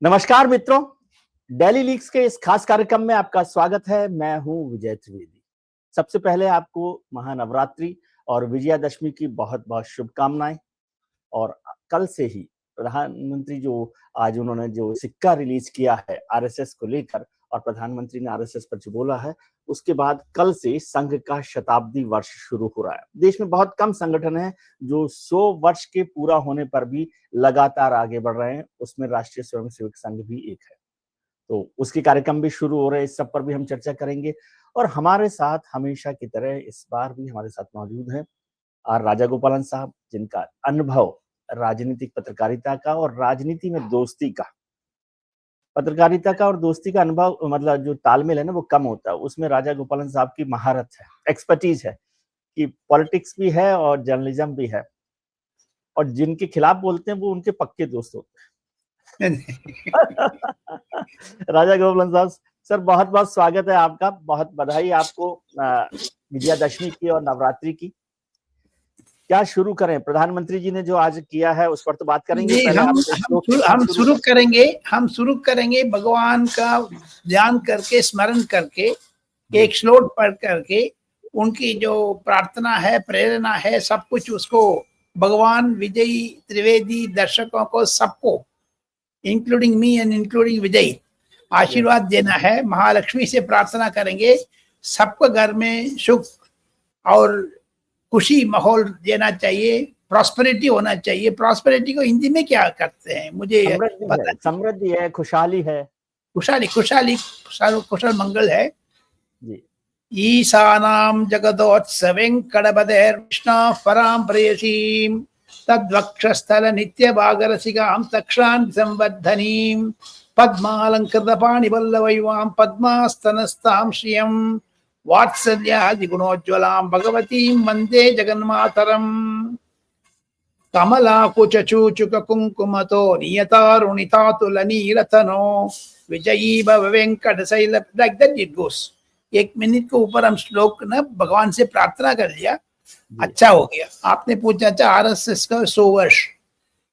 नमस्कार मित्रों, daily leaks के इस खास कार्यक्रम में आपका स्वागत है। मैं हूं विजय त्रिवेदी। सबसे पहले आपको महानवरात्रि और विजयादशमी की बहुत-बहुत शुभकामनाएं। और कल से ही प्रधानमंत्री जो आज उन्होंने जो सिक्का रिलीज किया है आरएसएस को लेकर और प्रधानमंत्री ने आरएसएस पर जो बोला है, उसके बाद कल से संघ का शताब्दी वर्ष शुरू हो रहा है। देश में बहुत कम संगठन हैं जो 100 वर्ष के पूरा होने पर भी लगातार आगे बढ़ रहे हैं। उसमें राष्ट्रीय स्वयंसेवक संघ भी एक है। तो उसके कार्यक्रम भी शुरू हो रहे हैं, इस सब पर भी हम चर्चा करेंगे। और हमारे साथ हमेशा की तरह इस बार भी हमारे साथ मौजूद हैं आर राजागोपालन साहब, जिनका अनुभव राजनीतिक पत्रकारिता का और राजनीति में दोस्ती का, पत्रकारिता का और दोस्ती का अनुभव, मतलब जो तालमेल है ना, वो कम होता है। उसमें राजागोपालन साहब की महारत है, एक्सपर्टीज है कि पॉलिटिक्स भी है और जर्नलिज्म भी है। और जिनके खिलाफ बोलते हैं वो उनके पक्के दोस्त होते हैं। राजागोपालन साहब, सर बहुत बहुत स्वागत है आपका। बहुत बधाई आपको विजयादशमी की और नवरात्रि की। क्या शुरू करें? प्रधानमंत्री जी ने जो आज किया है उस पर तो बात करेंगे। पहले हम शुरू करेंगे भगवान का ध्यान करके, स्मरण करके, एक श्लोक पढ़ करके, उनकी जो प्रार्थना है, प्रेरणा है, सब कुछ उसको भगवान विजय त्रिवेदी दर्शकों को, सबको, इंक्लूडिंग मी एंड इंक्लूडिंग विजय, आशीर्वाद देना है। महालक्ष्मी से प्रार्थना करेंगे सबको घर में सुख और खुशी माहौल देना चाहिए, प्रॉस्पेरिटी होना चाहिए। प्रॉस्पेरिटी को हिंदी में क्या करते हैं मुझे पता नहीं। समृद्धि है, खुशहाली है, कुशल मंगल है जी। ईशानां जगदोत्सवें कडपदेर्विष्णा परां प्रेयसीं तद्वक्षस्थल नित्यभागरसिकां तक्षां संवर्धनीं पद्मालंकृतपाणिवल्लवैवां पद्मास्तनस्तां श्रियं वात्सल्यादि गुणोज्ज्वलां भगवतीं वन्दे जगन्मातरम्। कमलाकुचूचुक कुंकुमतो नियतारुणितातुलनीरतनो विजयी भव वेंकटशैल। Like that it goes. 1 minute के ऊपर हम श्लोक ना भगवान से प्रार्थना कर लिया, अच्छा हो गया। आपने पूछा था आरएसएस का 100 वर्ष,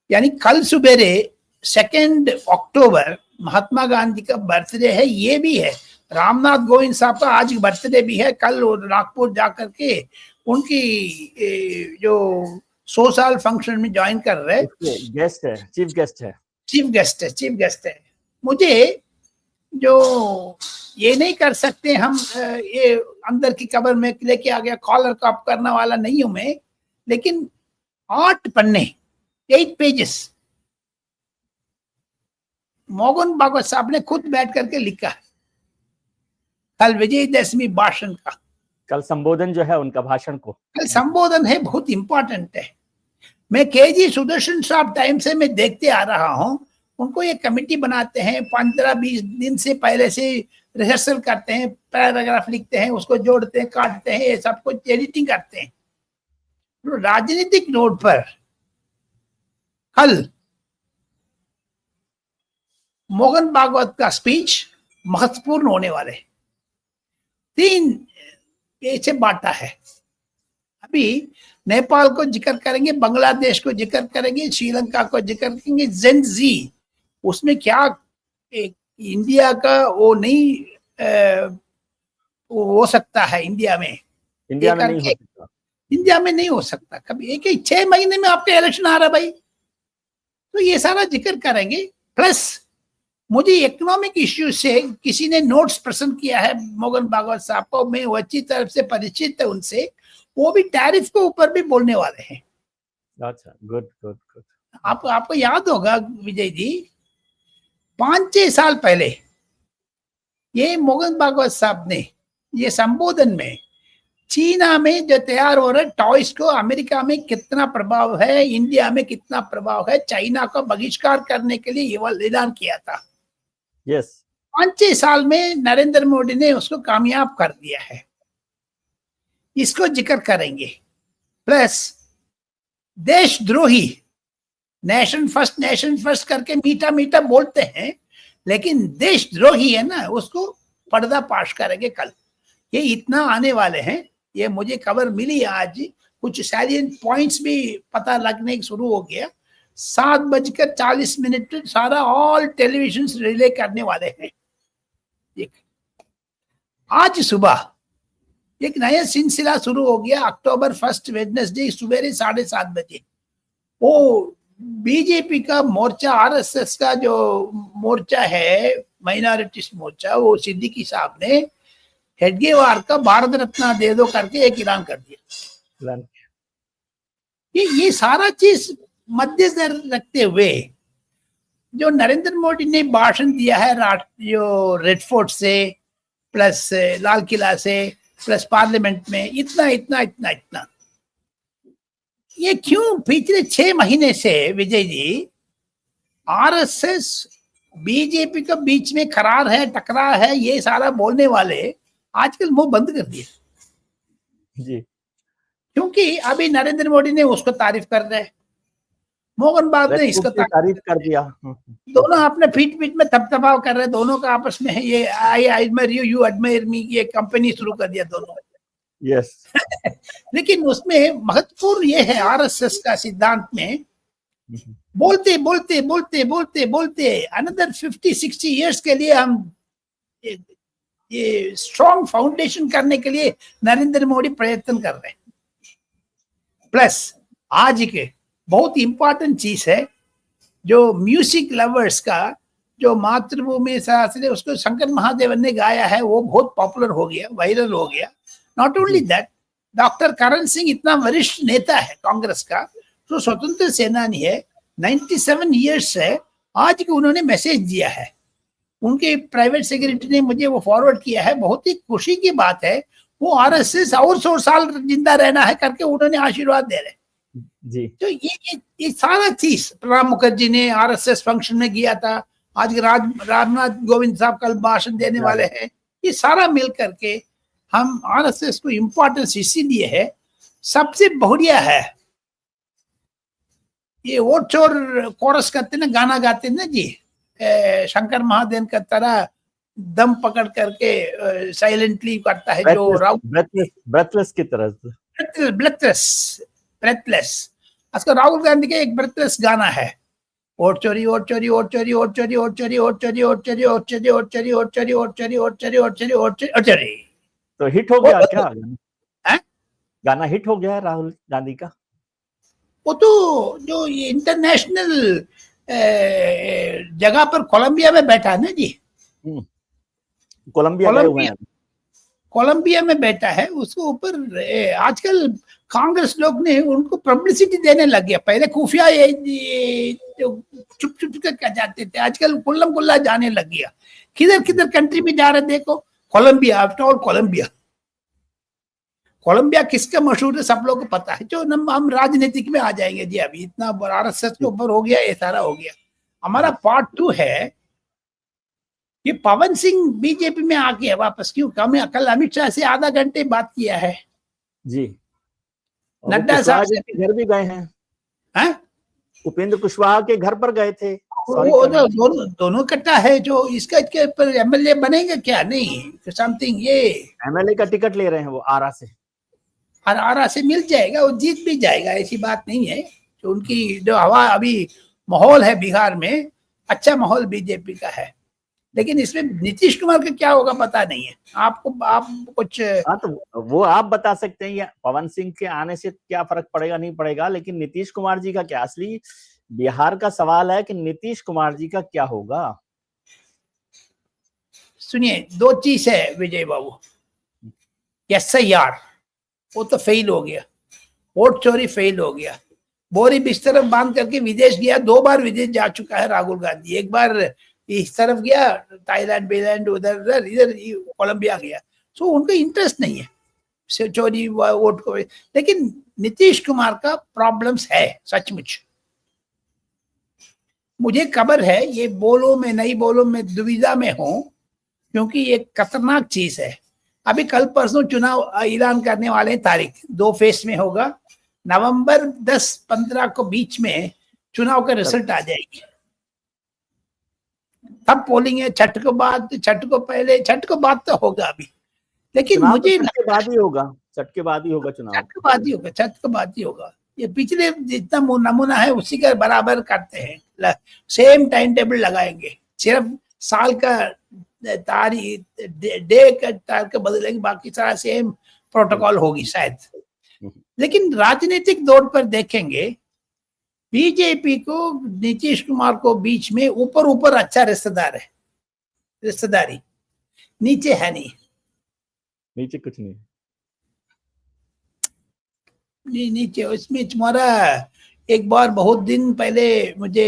यानी कल सुबेरे 2 अक्टूबर महात्मा गांधी का बर्थडे है। ये भी है रामनाथ गोविंद साहब का आज बर्थडे भी है। कल नागपुर जाकर के उनकी जो 100 साल फंक्शन में ज्वाइन कर रहे गेस्ट है, चीफ गेस्ट है। मुझे जो ये नहीं कर सकते हम, ये अंदर की कबर में लेके आ गया, कॉलर का अप करने वाला नहीं हूं मैं, लेकिन 8 पन्ने, 8 पेजेस मोहन भागवत साहब ने खुद बैठ करके लिखा है कल विजयदशमी भाषण का। कल संबोधन जो है उनका, भाषण को कल संबोधन है, बहुत इंपॉर्टेंट है। मैं केजी सुदर्शन साहब टाइम से मैं देखते आ रहा हूं, उनको ये कमेटी बनाते हैं, 15-20 दिन से पहले से रिहर्सल करते हैं, पैराग्राफ लिखते हैं, उसको जोड़ते हैं, काटते हैं, सब कुछ एडिटिंग करते हैं। तो राजनीतिक नोट पर कल मोहन भागवत का स्पीच महत्वपूर्ण होने वाले 3 ऐसे बांटा है। अभी नेपाल को जिक्र करेंगे, बांग्लादेश को जिक्र करेंगे, श्रीलंका को जिक्र करेंगे, जेन जी। उसमें क्या इंडिया का वो नहीं हो सकता है। इंडिया में नहीं हो सकता कभी। 6 महीने में आपका इलेक्शन आ रहा भाई, तो ये सारा जिक्र करेंगे। प्लस मुझे इकोनॉमिक इश्यू से किसी ने नोट्स पसंद किया है मोहन भागवत साहब को, मैं वो अच्छी तरह से परिचित है उनसे, वो भी टैरिफ के ऊपर भी बोलने वाले हैं। अच्छा, गुड। आपको याद होगा विजय जी, 5-6 साल पहले ये मोहन भागवत साहब ने ये संबोधन में चीना में जो तैयार हो रहे टॉयज को अमेरिका में कितना प्रभाव है, इंडिया में कितना प्रभाव है, चाइना का बहिष्कार करने के लिए ये ऐलान किया था। यस 5-6 साल में नरेंद्र मोदी ने उसको कामयाब कर दिया है। इसको जिक्र करेंगे। प्लस देशद्रोही, नेशन फर्स्ट करके मीठा बोलते हैं, लेकिन देशद्रोही है ना, उसको पर्दाफाश करेंगे कल। ये इतना आने वाले हैं। ये मुझे खबर मिली आज, कुछ सैलिएंट पॉइंट्स भी पता लगने शुरू हो गया। 7:40 पे सारा ऑल टेलीविजन रिले करने वाले हैं। आज सुबह एक नया सिलसिला शुरू हो गया। अक्टूबर 1 वेडनेसडे सुबह 7:30 बजे वो बीजेपी का मोर्चा, आरएसएस का जो मोर्चा है, माइनॉरिटीज मोर्चा, वो सिद्दीकी साहब ने हेडगेवार का भारत रत्न दे दो करके एक ऐलान कर दिया। ये सारा चीज मद्देनजर रखते हुए जो नरेंद्र मोदी ने भाषण दिया है जो रेड फोर्ट से प्लस लाल किला से प्लस पार्लियामेंट में, इतना इतना इतना इतना, ये क्यों पिछले 6 महीने से विजय जी आरएसएस बीजेपी के बीच में करार है, टकरार है, ये सारा बोलने वाले आजकल मुंह बंद कर दिए जी। क्योंकि अभी नरेंद्र मोदी ने उसको तारीफ कर रहे हैं, मोहन बाबू ने इसका तारीफ कर दिया, दोनों अपने पीठ पीठ में थपथपाव कर रहे हैं, दोनों का आपस में है ये I admire you, you admire me, ये कंपनी शुरू कर दिया दोनों। यस लेकिन उसमें महत्वपूर्ण ये है आरएसएस का सिद्धांत में बोलते बोलते बोलते बोलते बोलते अनदर 50-60 इयर्स के लिए हम ये स्ट्रॉन्ग फाउंडेशन करने के लिए नरेंद्र मोदी प्रयत्न कर रहे हैं। प्लस आज के बहुत इंपॉर्टेंट चीज है जो म्यूजिक लवर्स का जो मातृभूमि शास्त्री उसको शंकर महादेवन ने गाया है, वो बहुत पॉपुलर हो गया, वायरल हो गया। Not only that, doctor Karan Singh इतना वरिष्ठ नेता है कांग्रेस का, जो स्वतंत्र सेनानी है, 97 इयर्स है, आज को उन्होंने मैसेज दिया है, उनके प्राइवेट सेक्रेटरी ने मुझे वो फॉरवर्ड किया है। बहुत ही खुशी की बात है, वो आरएसएस और 100 साल जिंदा रहना है करके उन्होंने आशीर्वाद दे रहे जी। तो ये सारा चीज प्रणब मुखर्जी ने आरएसएस फंक्शन में किया था, आज रामनाथ गोविंद साहब कल भाषण देने वाले हैं, ये सारा मिल करके हम आरएसएस को इम्पोर्टेंस इसीलिए है। सबसे बढ़िया है ये वोट चोर कोरस करते ना, गाना गाते ना जी, शंकर महादेवन का तरह दम पकड़ करके साइलेंटली करता है जो ब्रेथलेस की तरह, ब्रेथलेस। आजकल राहुल गांधी का एक ब्रेथलेस गाना है, वोट चोरी वोट चोरी वोट चोरी वोट चोरी वोट चोरी वोट चोरी वोट चोरी वोट चोरी वोट चोरी वोट चोरी वोट चोरी वोट चोरी वोट चोरी वोट चोरी वोट चोरी। तो हिट हो गया क्या गाना? हिट हो गया है राहुल गांधी का? वो तो जो इंटरनेशनल जगह पर कोलंबिया में बैठा है ना जी, कोलंबिया में बैठा है, उसको ऊपर आजकल कांग्रेस लोग ने उनको पब्लिसिटी देने लग गया। पहले खुफिया जो चुप चुप कर जाते थे, आजकल कुल्लम कुल्ला जाने लग गया, किधर किधर कंट्री में जा रहे देखो। कोलंबिया, आफ्टर ऑल कोलंबिया किसका मशहूर है सब लोगों को पता है। जो हम राजनीतिक में आ जाएंगे जी, अभी इतना आरएसएस के ऊपर हो गया, ये सारा हो गया। हमारा पार्ट 2 है ये पवन सिंह बीजेपी में आ गया वापस, क्यों? कल अमित शाह से आधा घंटे बात किया है जी। नड्डा साहब के घर भी गए हैं, उपेंद्र कुशवाहा के घर पर गए थे। वो दोनों इकट्ठा है। जो इसका इसके ऊपर एमएलए बनेगा क्या? नहीं, समथिंग ये एमएलए का टिकट ले रहे हैं वो आरा से मिल जाएगा, वो जीत भी जाएगा, ऐसी बात नहीं है। तो उनकी जो हवा अभी माहौल है बिहार में, अच्छा माहौल बीजेपी का है, लेकिन इसमें नीतीश कुमार का क्या होगा पता नहीं है। आप कुछ तो वो आप बता सकते हैं, या पवन सिंह के आने से क्या फर्क पड़ेगा नहीं पड़ेगा, लेकिन नीतीश कुमार जी का क्या? असली बिहार का सवाल है कि नीतीश कुमार जी का क्या होगा। सुनिए, 2 चीज है विजय बाबू। एसआईआर वो तो फेल हो गया, वोट चोरी फेल हो गया, बोरी बिस्तर बांध करके विदेश गया, 2 बार विदेश जा चुका है राहुल गांधी। एक बार इस तरफ गया थाईलैंड बेलैंड, उधर इधर कोलंबिया गया। सो उनका इंटरेस्ट नहीं है चोरी वोट को। लेकिन नीतीश कुमार का प्रॉब्लम्स है सचमुच। मुझे खबर है, ये बोलो में नहीं बोलो में दुविधा में हूं, क्योंकि ये खतरनाक चीज है। अभी कल परसों चुनाव ऐलान करने वाले तारीख 2 फेज में होगा। नवंबर 10-15 को बीच में चुनाव का रिजल्ट आ जाएगी, तब पोलिंग है। छठ को बाद, छठ को पहले, छठ को बाद तो होगा अभी, लेकिन मुझे छठ के बाद ही होगा, छठ के बाद ही होगा चुनाव, छठ के बाद ही होगा, छठ के बाद ही होगा। ये पिछले जितना नमूना है उसी का बराबर करते हैं, सेम टाइम टेबल लगाएंगे, सिर्फ साल का तारीख डे का तारीख बदलेंगे, बाकी सारा सेम प्रोटोकॉल होगी शायद। लेकिन राजनीतिक दौर पर देखेंगे बीजेपी को नीतीश कुमार को बीच में ऊपर ऊपर अच्छा रिश्तेदार है, रिश्तेदारी नीचे है नहीं, नीचे कुछ नहीं नीचे उसमें तुम्हारा एक बार बहुत दिन पहले मुझे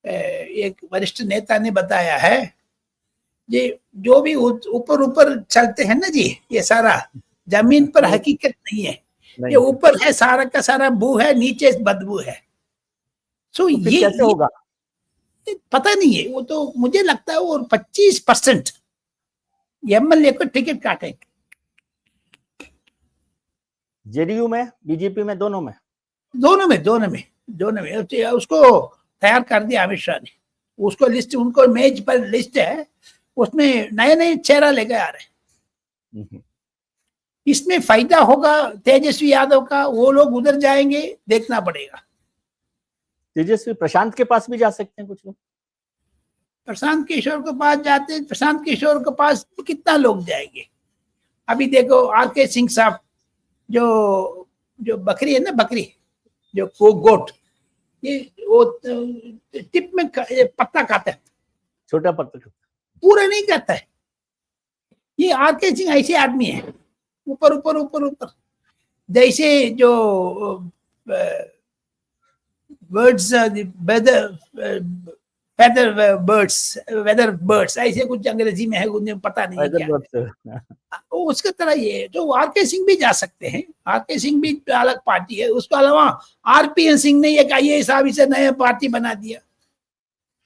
एक वरिष्ठ नेता ने बताया है, ये जो भी ऊपर ऊपर चलते हैं ना जी, ये सारा जमीन पर हकीकत नहीं है, ये ऊपर है सारा का सारा बू है, नीचे बदबू है। तो ये कैसे होगा पता नहीं है, वो तो मुझे लगता है वो 25% एमएलए को टिकट काटेंगे। जेडीयू में, बीजेपी में, दोनों में उसको तैयार कर दिया अमित शाह ने, उसको लिस्ट, उनको मेज पर लिस्ट है, उसमें नए नए चेहरा लेके आ रहे हैं। इसमें फायदा होगा तेजस्वी यादव का, वो लोग उधर जाएंगे, देखना पड़ेगा। तेजस्वी प्रशांत के पास भी जा सकते हैं कुछ लोग, प्रशांत किशोर के पास जाते हैं, प्रशांत किशोर के पास कितना लोग जाएंगे। अभी देखो आरके सिंह साहब, जो बकरी है ना, बकरी जो गोट, ये वो टिप में पत्ता खाता है, छोटा पत्ता पूरा नहीं करता है। ये आरके सिंह ऐसे आदमी है, ऊपर ऊपर ऊपर ऊपर, जैसे जो बर्ड्स वेदर बर्ड्स ऐसे कुछ अंग्रेजी में है, उन्हें पता नहीं क्या उसका तरह ये। तो आरके सिंह भी जा सकते हैं, आरके सिंह भी अलग पार्टी है। उसके अलावा आरपीएन सिंह ने एक आईएएस ऑफिसर नया पार्टी बना दिया,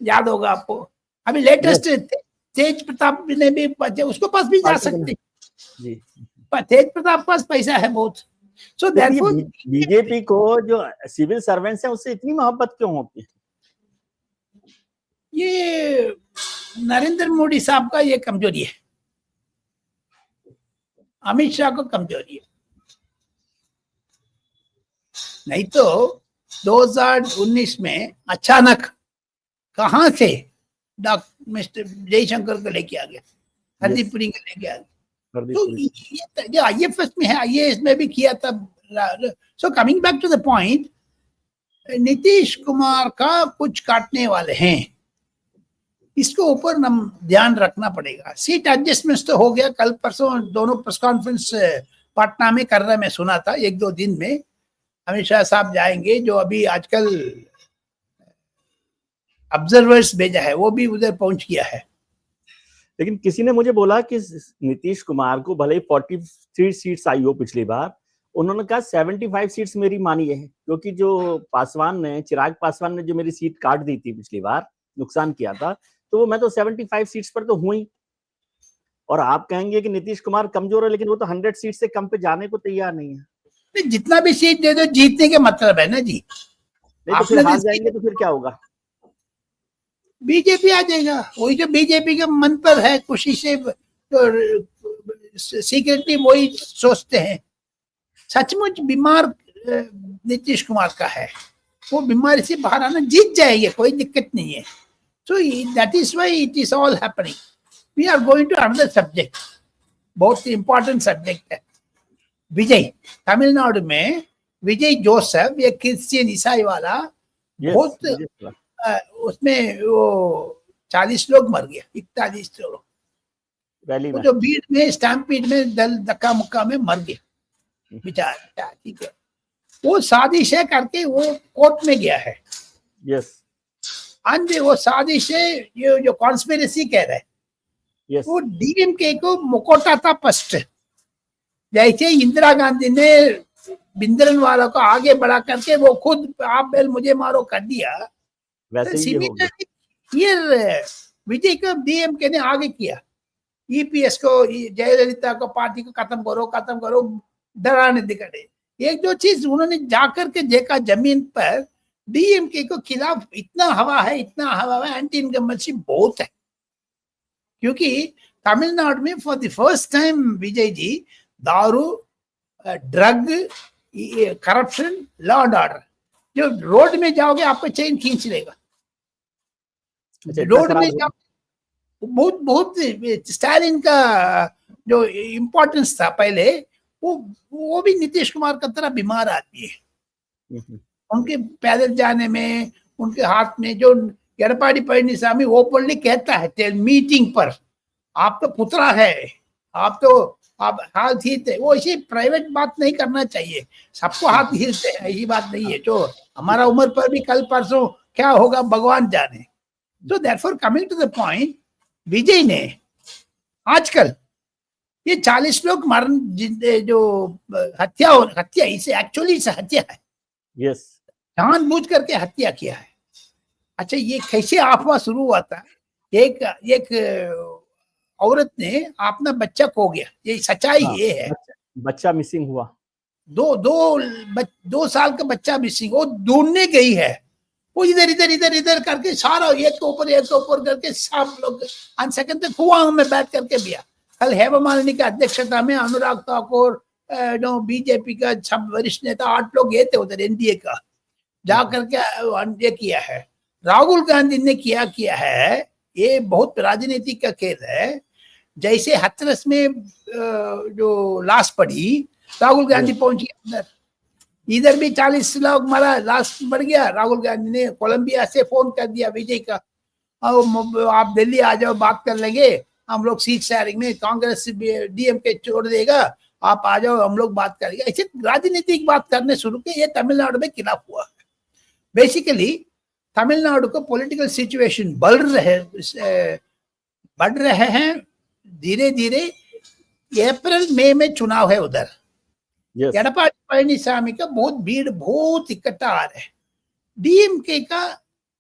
याद होगा आपको। अभी लेटेस्ट तेज प्रताप ने भी, उसको पास भी जा सकते हैं, पर तेज प्रताप पास पैसा है बहुत। सो देयरफॉर बीजेपी को जो सिविल सर्वेंट्स हैं उससे इतनी मोहब्बत क्यों होती है? ये नरेंद्र मोदी साहब का ये कमजोरी है, अमित शाह को कमजोरी है। नहीं तो 2019 में अचानक कहां से मिस्टर जयशंकर को लेके आ गया, हरदीप पुरी को लेके आ गया। तो ये आईएफएस में है, आईएएस में भी किया था। So coming back to the point, Nitish Kumar का कुछ काटने वाले हैं, इसके ऊपर ध्यान रखना पड़ेगा। सीट एडजस्टमेंट तो हो गया, कल परसों दोनों प्रेस कॉन्फ्रेंस पटना में कर रहे, मैं सुना था 1-2 दिन में अमित शाह साहब जाएंगे। जो अभी आजकल ऑब्जर्वर्स भेजा है वो भी उधर पहुंच गया है। लेकिन किसी ने मुझे बोला कि नीतीश कुमार को भले ही 43 सीट्स आई हो पिछली बार, उन्होंने कहा 75 सीट्स मेरी मानी है, क्योंकि जो पासवान ने, चिराग पासवान ने जो मेरी सीट काट दी थी पिछली बार, नुकसान किया था, तो मैं तो 75 सीट्स पर तो हुई। और आप कहेंगे कि नीतीश कुमार कमजोर है, लेकिन वो तो 100 सीट से कम पे जाने को तैयार नहीं है। जितना भी सीट दे दो जीतने के मतलब है ना जी। नहीं तो फिर हार जाएंगे तो फिर क्या होगा? बीजेपी आ जाएगा, वही जो बीजेपी के मन पर है, खुशी से तो सीक्रेटली वही सोचते हैं। सचमुच बीमार नीतीश कुमार का है, वो बीमारी से बाहर आना, जीत जाएंगे, कोई दिक्कत नहीं है। So that is why it is all happening. We are going to another subject, बहुत इंपॉर्टेंट सब्जेक्ट है। विजय, तमिलनाडु में विजय जोसेफ, एक क्रिश्चियन ईसाई वाला, बहुत उसमें वो 40 लोग मर गया, 41 लोग वो जो भीड़ में स्टैम्पीड में धक्का मुक्का में मर गया बेचारा। ठीक है, वो साजिश है करके वो कोर्ट में गया है। यस, वो साजिश है, ये जो कॉन्स्पिरेसी कह रहा है। yes. वो डीएमके को मुकोटा था फर्स्ट, जैसे इंदिरा गांधी ने बिंदरन वाला को आगे बढ़ा करके वो खुद आप बेल मुझे मारो कर दिया, वैसे ये विजय को डीएमके ने आगे किया। ईपीएस को, जयललिता को, पार्टी को खत्म करो, डराने दिखाने। एक जो चीज उन्होंने जाकर के देखा जमीन पर, डीएमके को खिलाफ इतना हवा है, एंटी इनकम्बेंसी बहुत है। क्योंकि तमिलनाडु में for the first time Vijay ji दारू, drug corruption, law and order. जो रोड में जाओगे आपको चेन खींच लेगा। अच्छा, इतना रोड में खराब जाओ, बहुत बहुत स्टालिन का जो इम्पोर्टेंस था पहले, वो भी नीतीश कुमार का तरह बीमार आदमी है। है। उनके पैदल जाने में, उनके हाथ में जो एडपाडी पழனிசாमी ओपनली कहता है मीटिंग पर, आप तो पुतला है, आप हाथ हिलते, वो इसी प्राइवेट बात नहीं करना चाहिए, सबको हाथ हिलते हैं, यही बात नहीं है। जो हमारा उम्र पर भी कल परसों क्या होगा भगवान जाने। तो therefore coming to the point, Vijay ने आजकल ये 40 लोग मरण, जो हत्या इसे एक्चुअली हत्या है, यस, जानबूझ करके हत्या किया है। अच्छा, ये कैसे अफवाह शुरू हुआ था? एक एक औरत ने अपना बच्चा खो गया, ये सच्चाई हाँ, ये है। बच्चा मिसिंग हुआ, 2 साल का बच्चा मिसिंग, वो ढूंढने गई है। वो इधर इधर इधर इधर करके सारा एक के ऊपर करके सब लोग अनसेकंड तक कुआं में बैठ करके दिया। कल हेमा मालिनी की अध्यक्षता में अनुराग ठाकुर, बीजेपी का सब वरिष्ठ नेता 8 लोग गए थे उधर, एनडीए का, जा करके ये किया है। राहुल गांधी ने किया है, ये बहुत राजनीतिक का खेल है। जैसे हाथरस में जो लाश पड़ी, राहुल गांधी पहुंच गया अंदर, इधर भी 40 लोग मरा, लाश बढ़ गया। राहुल गांधी ने कोलंबिया से फोन कर दिया विजय का, आप दिल्ली आ जाओ, बात कर लेंगे, हम लोग सीट शेयरिंग में, कांग्रेस डीएमके छोड़ देगा, आप आ जाओ, हम लोग बात करेंगे। ऐसे राजनीतिक बात करने शुरू किए। ये तमिलनाडु में खिलाफ हुआ। बेसिकली तमिलनाडु को पॉलिटिकल सिचुएशन बढ़ रहे हैं धीरे धीरे। अप्रैल मई में चुनाव है उधर। यस, एडपाडी पழனிசாमी का बहुत भीड़, बहुत इकट्ठा आ रहा है। डीएमके का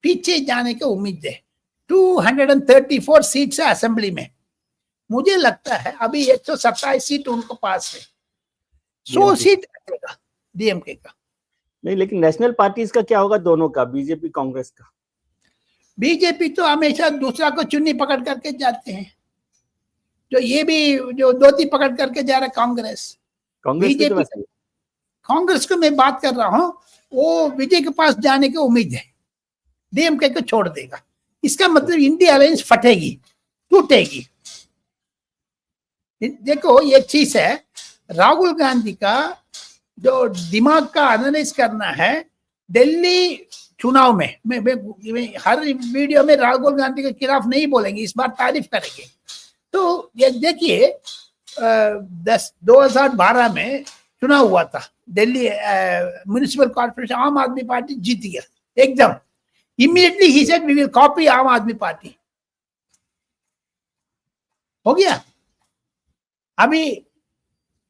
पीछे जाने की उम्मीद है। 234 सीट्स है असेंबली में। मुझे लगता है अभी 127 सीट उनको पास है, 100 सीट कटेगा डीएमके का। नहीं, लेकिन नेशनल पार्टीज का क्या होगा, दोनों का, बीजेपी कांग्रेस का? बीजेपी तो हमेशा दूसरा को चुन्नी पकड़ करके जाते हैं, जो ये भी जो धोती पकड़ करके जा रहा है कांग्रेस भी तो बीजेपी। वैसे ही। कांग्रेस को मैं बात कर रहा हूं, वो विजय के पास जाने की उम्मीद है, डीएमके को छोड़ देगा। इसका मतलब इंडिया अलायंस फटेगी, टूटेगी। देखो एक चीज है, राहुल गांधी का जो दिमाग का एनालिसिस करना है, दिल्ली चुनाव में मैं हर वीडियो में राहुल गांधी के खिलाफ नहीं बोलेंगे, इस बार तारीफ करेंगे। तो ये देखिए 2012 में चुनाव हुआ था दिल्ली म्युनिसिपल कॉर्पोरेशन, आम आदमी पार्टी जीत गया एकदम। इमीडिएटली ही said we will copy Aam Aadmi party, हो गया। अभी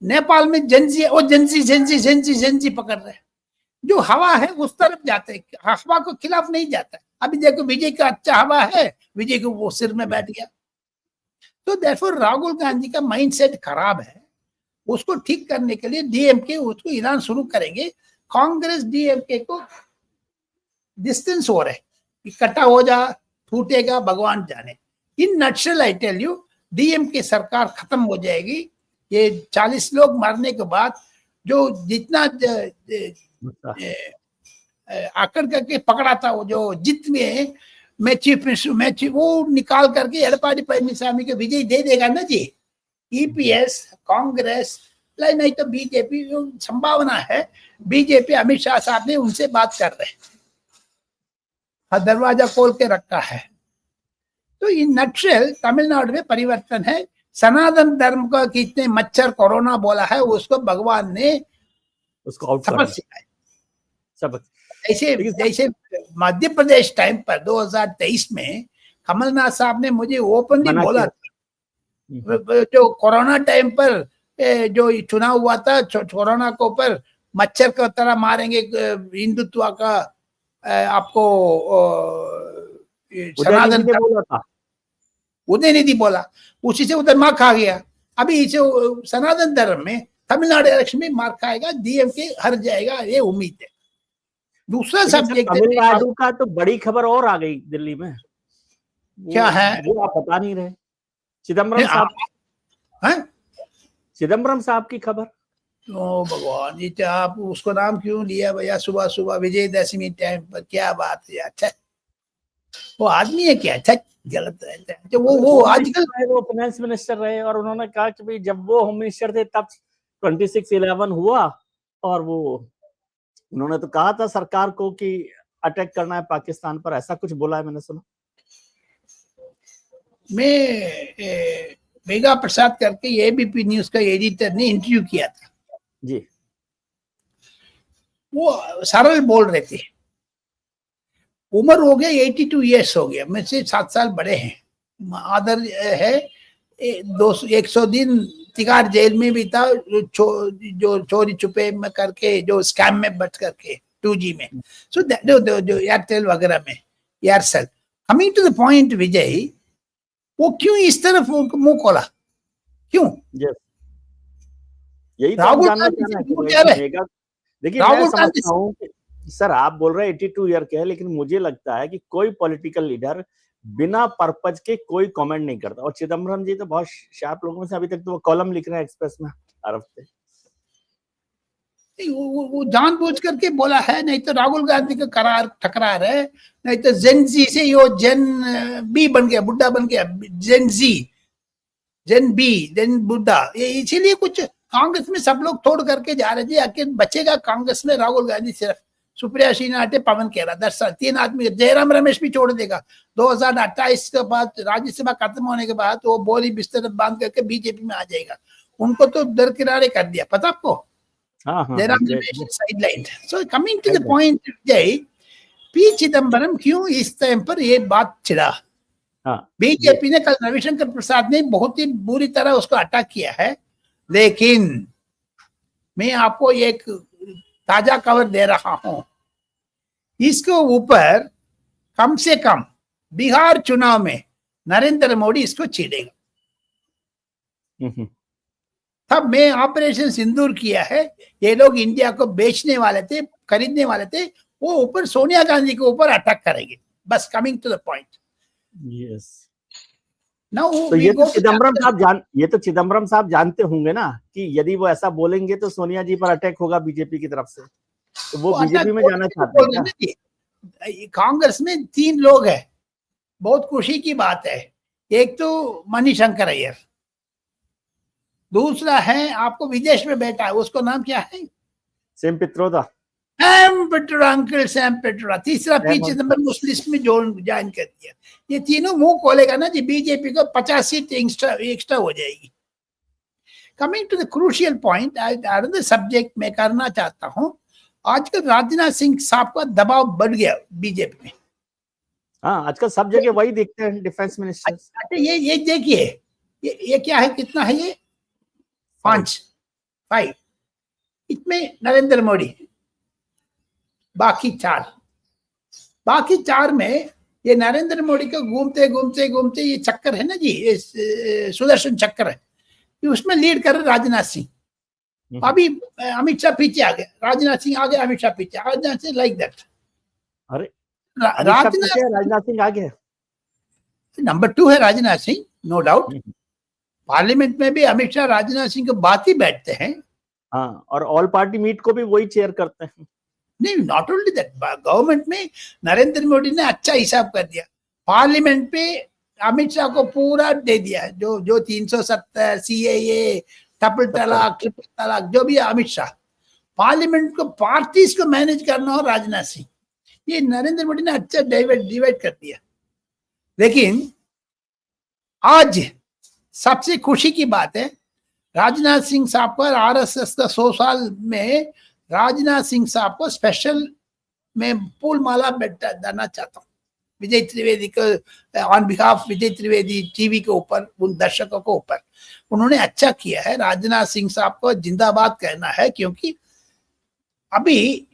नेपाल में जेंजी, वो जेंजी पकड़ रहे हैं, जो हवा है उस तरफ जाते हैं, हवा को खिलाफ नहीं जाता है। अभी देखो विजय का अच्छा हवा है, विजय को वो सिर में बैठ गया। तो देयरफॉर राहुल गांधी का माइंडसेट खराब है, उसको ठीक करने के लिए डीएमके उसको ऐलान शुरू करेंगे। कांग्रेस डीएमके को डिस्टेंस हो रहा है, इकट्ठा हो जा, टूटेगा भगवान जाने। In nutshell I tell you, DMK सरकार खत्म हो जाएगी। ये 40 लोग मरने के बाद जो जितना आकर करके पकड़ा था, वो जो जित में मैं चीफ मिनिस्टर वो निकाल करके एडपाडी पழனிசாमी के विजय दे देगा ना जी। ईपीएस कांग्रेस नहीं तो बीजेपी, संभावना है बीजेपी अमित शाह साहब ने उनसे बात कर रहे हैं, दरवाजा खोल के रखा है। तो इन नटशेल तमिलनाडु में परिवर्तन है। सनातन धर्म का कितने मच्छर कोरोना बोला है, उसको भगवान ने उसको आउट सबक सिखाया। सबक जैसे मध्य प्रदेश टाइम पर 2023 में कमलनाथ साहब ने मुझे ओपनली बोला था, जो कोरोना टाइम पर जो चुनाव हुआ था, कोरोना के ऊपर मच्छर की तरह मारेंगे, हिंदुत्व का आपको सनातन बोला था, उदयनिधि बोला, उसी से उधर मार खा गया। अभी इसे सनातन धर्म में तमिलनाडु इलेक्शन में मार खाएगा, डीएमके हार जाएगा, ये उम्मीद है। दूसरा सब्जेक्ट तमिलनाडु का तो बड़ी खबर और आ गई दिल्ली में, क्या है वो आप बता नहीं रहे। चिदम्बरम साहब, चिदम्बरम साहब की खबर। ओ भगवान, ये क्या आप उसको नाम क्यों लिया भैया सुबह सुबह विजयदशमी टाइम पर? क्या बात है? अच्छा, वो आदमी है क्या? अच्छा, गलत है। जो वो आजकल वो फाइनेंस मिनिस्टर रहे और उन्होंने कहा कि भाई जब वो होम मिनिस्टर थे तब 26/11 हुआ, और वो उन्होंने तो कहा था सरकार को कि अटैक करना है पाकिस्तान पर, ऐसा कुछ बोला है मैंने सुना। मैं मेघा प्रसाद करके एबीपी न्यूज का एडिटर ने इंटरव्यू किया था जी। वो सरल बोल रहे थे। उम्र हो गया 82 ईयर्स हो गया, मुझसे 7 साल बड़े हैं। आदर है 100 दिन तिहाड़ जेल में भी था, जो चोरी छुपे में करके, जो स्कैम में बच करके 2G में, सो जो एयरटेल वगैरह में, Aircel. Coming to the point Vijay, वो क्यों इस तरफ मुंह खोला, क्यों? यही तो हम जानना चाह रहे हैं। देखिए मैं समझता हूँ कि सर आप बोल रहे हैं 82 ईयर के हैं, लेकिन मुझे लगता है कि कोई पॉलिटिकल लीडर बिना पर्पज के कोई कमेंट नहीं करता। और चिदम्बरम जी तो बहुत शार्प लोगों में से, अभी तक तो वो कॉलम लिख रहे हैं एक्सप्रेस में हर हफ्ते। वो जानबूझ करके बोला है, नहीं तो राहुल गांधी का करार ठकरार है, नहीं तो जेन जी से यो जेन बी बन गया, बुड्ढा बन गया, जेन जी, जेन बी, जेन बुड्ढा। इसीलिए कुछ कांग्रेस में सब लोग तोड़ करके जा रहे थे। आखिर बचेगा कांग्रेस में राहुल गांधी, सिर्फ सुप्रिया श्रीनाटे, पवन खेरा, 10 साल 3 आदमी। जयराम रमेश भी छोड़ देगा 2028 के बाद, राज्यसभा खत्म होने के बाद वो बोरी बिस्तर बांध करके बीजेपी में आ जाएगा। उनको तो दरकिनारे कर दिया, पता आपको? Jairam Ramesh sideline. So coming to the point Jai, P Chidambaram क्यों इस टाइम पर ये बात छिड़ा? बीजेपी ने कल रविशंकर प्रसाद ने बहुत ही बुरी तरह उसको अटैक किया है, लेकिन मैं आपको एक ताजा खबर दे रहा हूं। इसके ऊपर कम से कम बिहार चुनाव में नरेंद्र मोदी इसको छेड़ेगा। तब मैं ऑपरेशन सिंदूर किया है, ये लोग इंडिया को बेचने वाले थे, खरीदने वाले थे, वो ऊपर सोनिया गांधी के ऊपर अटैक करेंगे। बस coming to the point. Yes. तो ये तो चिदम्बरम साहब जानते होंगे ना कि यदि वो ऐसा बोलेंगे तो सोनिया जी पर अटैक होगा बीजेपी की तरफ से, तो वो बीजेपी में जाना चाहते हैं क्या? कांग्रेस में 3 लोग हैं, बहुत खुशी की बात है। एक तो मणिशंकर अय्यर, दूसरा है आपको विदेश में बैठा है, उसको नाम क्या है? Sam Pitroda. Uncle Sam Pitroda. तीसरा पी चिदम्बरम उस लिस्ट में ज्वाइन कर दिया। ये तीनों मुंह खोलेगा ना जी, बीजेपी को 50 सीट एक्स्ट्रा हो जाएगी। Coming to the crucial point, another subject मैं करना चाहता हूं। आजकल राजनाथ सिंह साहब का दबाव बढ़ गया बीजेपी में। हाँ, आजकल सब जगह वही देखते हैं, डिफेंस मिनिस्टर। अच्छा, ये देखिए, ये क्या है, कितना है ये? 5 इसमें नरेंद्र मोदी, बाकी 4 में ये नरेंद्र मोदी को घूमते घूमते घूमते ये चक्कर है ना जी, ये सुदर्शन चक्कर है, ये उसमें लीड कर राजनाथ सिंह। अभी अमित शाह पीछे आ गए, राजनाथ सिंह आगे, अमित शाह पीछे, राजनाथ सिंह लाइक दैट। अरे राजनाथ सिंह आगे नंबर 2 है Rajnath Singh, no doubt. Parliament में भी अमित शाह राजनाथ सिंह के बात ही बैठते हैं। हाँ, और ऑल पार्टी मीट को भी वही चेयर करते हैं। नहीं, नॉट ओनली दैट, गवर्नमेंट में नरेंद्र मोदी ने अच्छा हिसाब कर दिया। पार्लियामेंट पे अमित शाह को पूरा दे दिया, जो 370, CAA, ट्रिपल तलाक, जो भी अमित शाह। पार्लियामेंट को, पार्टीज को मैनेज करना हो राजनाथ सिंह, ये नरेंद्र मोदी ने अच्छा डिवाइड कर दिया। लेकिन आज सबसे खुशी की बात है, राजनाथ सिंह साहब पर RSS का 100 साल में राजनाथ सिंह साहब को स्पेशल में फूल माला देना चाहता हूँ विजय त्रिवेदी को, on behalf Vijay Trivedi TV के ऊपर, उन दर्शकों को ऊपर। उन्होंने अच्छा किया है, राजनाथ सिंह साहब को जिंदाबाद कहना है, क्योंकि अभी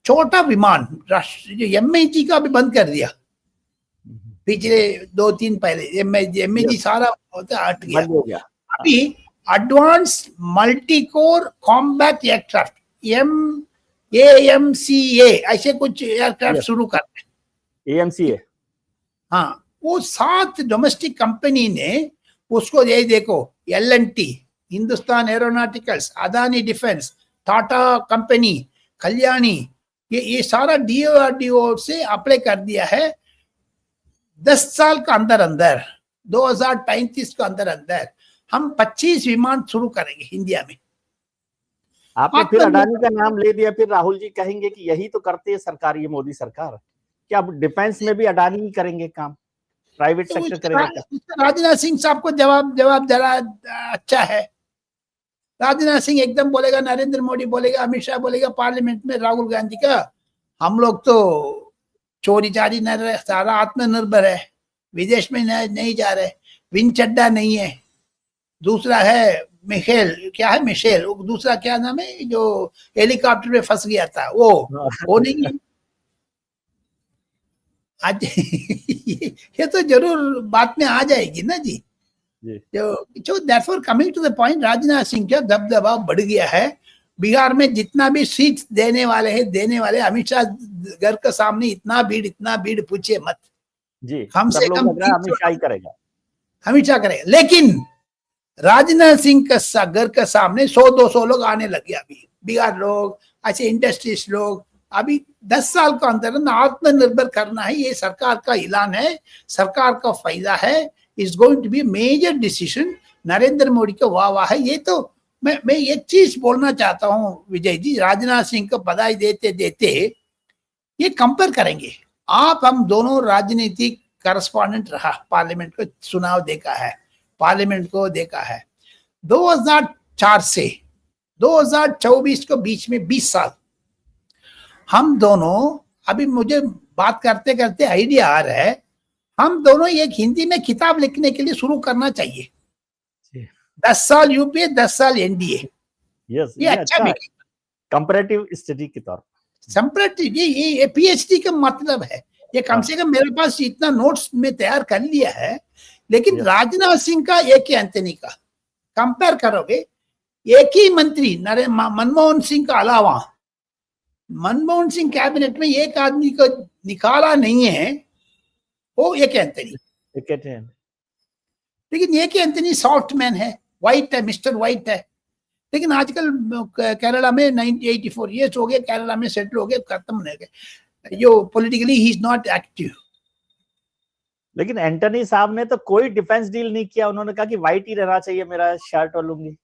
छोटा विमान जो MH का भी बंद कर दिया पिछले 2-3 पहले। MH सारा होता हट गया। अभी advance multi core combat aircraft AMCA ऐसे कुछ एयरक्राफ्ट शुरू कर रहे हैं। AMCA, हाँ, वो 7 डोमेस्टिक कंपनी ने उसको, ये देखो, L&T, Hindustan aeronauticals, Adani defence, Tata company, Kalyani, ये सारा DRDO से अप्लाई कर दिया है। 10 साल का अंदर अंदर 2035 के अंदर अंदर हम 25 विमान शुरू करेंगे इंडिया में। आपने फिर अडानी का नाम ले दिया, फिर राहुल जी कहेंगे कि यही तो करती है सरकार, ये मोदी सरकार। क्या अब डिफेंस में भी अडानी ही करेंगे काम, प्राइवेट तो सेक्टर करेगा क्या? राजनाथ सिंह साहब को जवाब जरा अच्छा है। राजनाथ सिंह एकदम बोलेगा, नरेंद्र मोदी बोलेगा, अमित शाह बोलेगा पार्लियामेंट में, राहुल गांधी का हम लोग तो चोरी चारी न रहे, सारा आत्मनिर्भर है, विदेश में नहीं जा रहे, विन चड्डा नहीं है। दूसरा है मिशेल, क्या है मिशेल, दूसरा क्या नाम है जो हेलीकॉप्टर में फंस गया था, वो नहीं है। आज ये तो जरूर बात में आ जाएगी ना जी। जो therefore coming to the point, Rajnath Singh का दबदबा बढ़ गया है। बिहार में जितना भी सीट देने वाले, अमित शाह घर के सामने इतना भीड़ पूछे मत जी। कम से कम अमित शाह ही करेगा, अमित शाह करेगा। लेकिन राजनाथ सिंह का घर के सामने 100-200 लोग आने लगे अभी, बिहार लोग, ऐसे इंडस्ट्रीज लोग। अभी 10 साल का अंदर आत्मनिर्भर करना है, ये सरकार का ऐलान है, सरकार का फायदा है। Is going to be major decision. Narendra Modi का वाह है। ये तो मैं एक चीज बोलना चाहता हूं विजय जी, राजनाथ सिंह को बधाई देते देते ये कंपेयर करेंगे। आप हम दोनों राजनीतिक करस्पॉन्डेंट रहा, पार्लियामेंट को चुनाव देखा है, पार्लियामेंट को देखा है। 2004 से 2024 के बीच में 20 साल हम दोनों, अभी मुझे बात करते करते आइडिया आ रहा है, हम दोनों एक हिंदी में किताब लिखने के लिए शुरू करना चाहिए। 10 साल यूपीए, 10 साल एनडीए। ये अच्छा कंपैरेटिव स्टडी के तौर पर, कंपैरेटिव, ये पीएचडी का मतलब है। ये कम से कम मेरे पास इतना नोट्स में तैयार कर लिया है। लेकिन राजनाथ सिंह का एक ही एंथनी का कंपेयर करोगे, एक ही मंत्री मनमोहन सिंह का अलावा, मनमोहन सिंह कैबिनेट में एक आदमी को निकाला नहीं है, वो एक एंथनी। लेकिन एक एंथनी सॉफ्ट मैन है, व्हाइट है, मिस्टर व्हाइट है। लेकिन आजकल केरला में 84 ईयर्स हो गए, केरला में सेटल हो गए, खत्म हो गए, जो politically he is not active. लेकिन एंटनी साहब ने तो कोई डिफेंस डील नहीं किया, उन्होंने कहा कि व्हाइट ही रहना चाहिए मेरा शर्ट और लुंगी।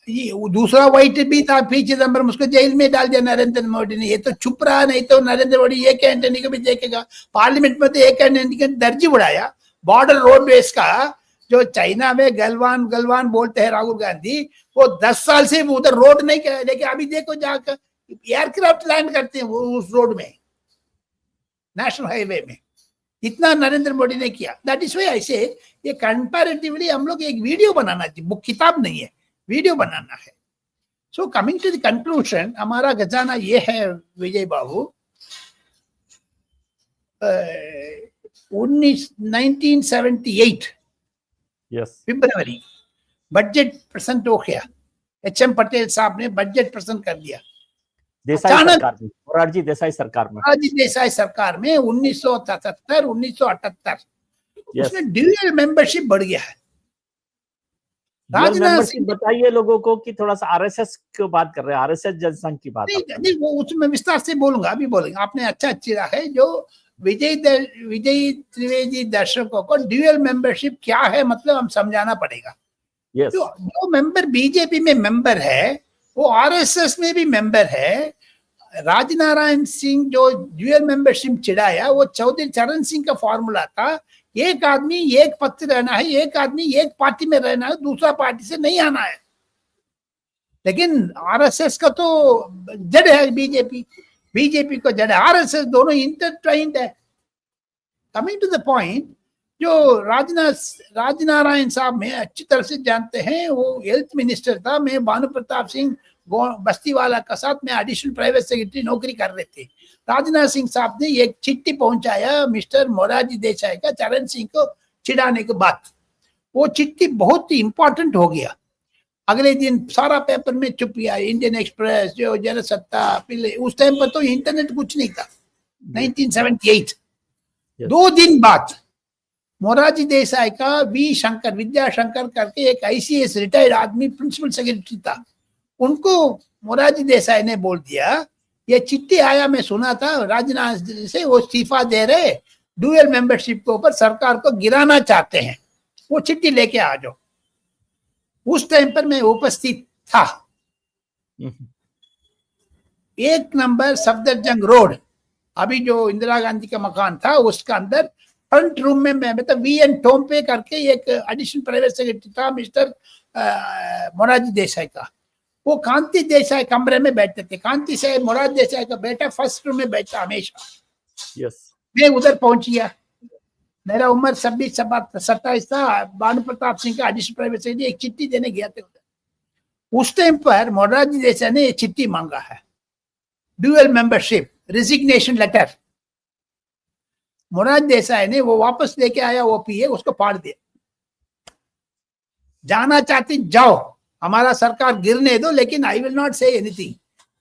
ये दूसरा व्हाइट भी था, पी चिदम्बरम, उसको जेल में डाल दिया नरेंद्र मोदी ने। ये तो चुप रहा, नहीं तो नरेंद्र मोदी एक एंटनी को भी देखेगा। पार्लियामेंट में तो एक एंटनी का दर्जी उड़ाया। बॉर्डर रोडवेज का जो चाइना में गलवान बोलते हैं राहुल गांधी, वो 10 साल से उधर रोड नहीं कर, लेकिन अभी देखो जाकर एयरक्राफ्ट लैंड करते हैं वो उस रोड में, नेशनल हाईवे में। इतना नरेंद्र मोदी ने किया। दैट इज व्हाई आई से ये कंपैरेटिवली हम लोग एक वीडियो बनाना चाहिए, बुक किताब नहीं है, वीडियो बनाना है। So coming to the conclusion, हमारा खजाना ये है विजय बाबू, 1978 फरवरी बजट प्रेजेंट हो गया। HM पटेल साहब ने बजट प्रेजेंट कर दिया मोरारजी देसाई सरकार में 1977-1978। उसमें ड्यूअल मेंबरशिप बढ़ गया है। राजनाथ सिंह, बताइए लोगों को कि थोड़ा सा आरएसएस की बात कर रहे हैं, आरएसएस जनसंघ की बात नहीं, वो उसमें विस्तार से बोलूंगा, अभी बोलेंगे। आपने अच्छा चिरा है जो विजय त्रिवेदी दर्शकों को ड्यूअल मेंबरशिप क्या है मतलब हम समझाना पड़ेगा। जो मेंबर बीजेपी में मेंबर है, वो आरएसएस में भी मेंबर है। राजनारायण सिंह जो ड्यूअल मेंबरशिप चिढ़ाया, वो चौधरी चरण सिंह का फॉर्मूला था। एक आदमी एक पद से रहना है, एक आदमी एक पार्टी में रहना है, दूसरा पार्टी से नहीं आना है। लेकिन आरएसएस का तो जड़ है बीजेपी को जड़ है, आरएसएस, दोनों इंटरट्वाइंड है। कमिंग टू द पॉइंट, जो राजनारायण साहब में अच्छी तरह से जानते हैं, वो हेल्थ मिनिस्टर था। मैं भानु प्रताप सिंह बस्तीवाला का साथ में एडिशनल प्राइवेट सेक्रेटरी नौकरी कर रहे थे। राजनाथ सिंह साहब ने एक चिट्ठी पहुंचाया मिस्टर मोरारजी देसाई का चरण सिंह को चिढ़ाने के बाद। वो चिट्ठी बहुत ही इंपॉर्टेंट हो गया। अगले दिन सारा पेपर में चुप गया, इंडियन एक्सप्रेस, जो जनसत्ता, उस टाइम पर तो इंटरनेट कुछ नहीं था, 1978। 2 दिन बाद मोरारजी देसाई का वी शंकर, विद्या शंकर करके एक ICS रिटायर्ड आदमी प्रिंसिपल सेक्रेटरी था, उनको मोरारजी देसाई ने बोल दिया ये चिट्ठी आया, मैं सुना था राजनाथ से वो इस्तीफा दे रहे, डुअल मेंबरशिप के ऊपर सरकार को गिराना चाहते हैं, वो चिट्ठी लेके आ जाओ। उस टाइम पर मैं उपस्थित था। 1 नंबर सफदरजंग रोड, अभी जो इंदिरा गांधी का मकान था उसका अंदर फ्रंट रूम में मैं मतलब VN टोम्पे करके एक एडिशनल प्राइवेट सेक्रेटरी था मिस्टर मोरारजी देसाई का, वो कांति देसाई कमरे में बैठते थे। कांति से मोरारजी देसाई का बेटा फर्स्ट रूम में बैठता हमेशा। मैं उधर पहुंच गया, मेरा उम्र 26-27 था। भानु प्रताप सिंह का एडिशनल प्राइवेट सेक्रेटरी एक चिट्ठी देने गया था उधर। उस टाइम पर मोरारजी देसाई ने चिट्ठी मांगा है, dual membership resignation letter. Morarji Desai ने वो वापस लेके आया, वो पिए उसको फाड़ दिया। जाना चाहती जाओ, हमारा सरकार गिरने दो, लेकिन I will not say anything.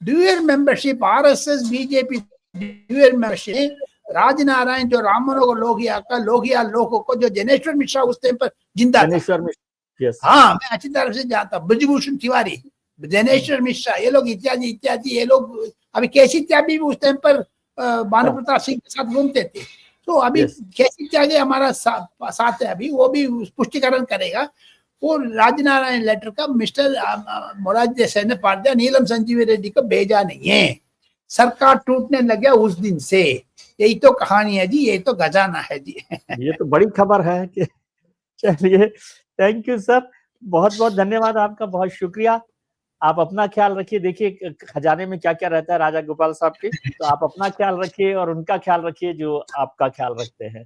Dual membership, RSS BJP dual membership, Rajnarayan जो राममनोहर लोहिया का लोहिया लोगों को, जो जनेश्वर मिश्रा उस टाइम पर जिंदा था, हाँ मैं अच्छी तरह से जानता, ब्रजभूषण तिवारी, जनेश्वर मिश्रा, ये लोग इत्यादि इत्यादि, ये लोग अभी केसी त्यागी भी उस टाइम पर भानु प्रताप सिंह के साथ घूमते थे। तो अभी केसी त्यागी हमारा साथ है, अभी वो भी पुष्टिकरण करेगा। वो राजनारायण लेटर का मिस्टर मोरारजी देसाई ने पढ़ दिया, नीलम संजीवी रेड्डी को भेजा नहीं है। सरकार टूटने लगा उस दिन से। यही तो कहानी है जी, यही तो खजाना है जी। ये तो बड़ी खबर है कि चलिए, थैंक यू सर, बहुत बहुत धन्यवाद आपका, बहुत शुक्रिया। आप अपना ख्याल रखिए, देखिए खजाने में क्या क्या रहता है राजा गोपाल साहब के, तो आप अपना ख्याल रखिए और उनका ख्याल रखिए जो आपका ख्याल रखते हैं।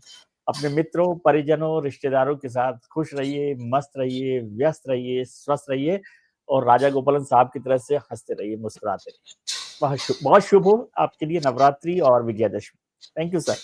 अपने मित्रों, परिजनों, रिश्तेदारों के साथ खुश रहिए, मस्त रहिए, व्यस्त रहिए, स्वस्थ रहिए और राजा गोपालन साहब की तरह से हंसते रहिए, मुस्कुराते रहिए। बहुत शुभ हो आपके लिए नवरात्रि और विजयादशमी। Thank you sir.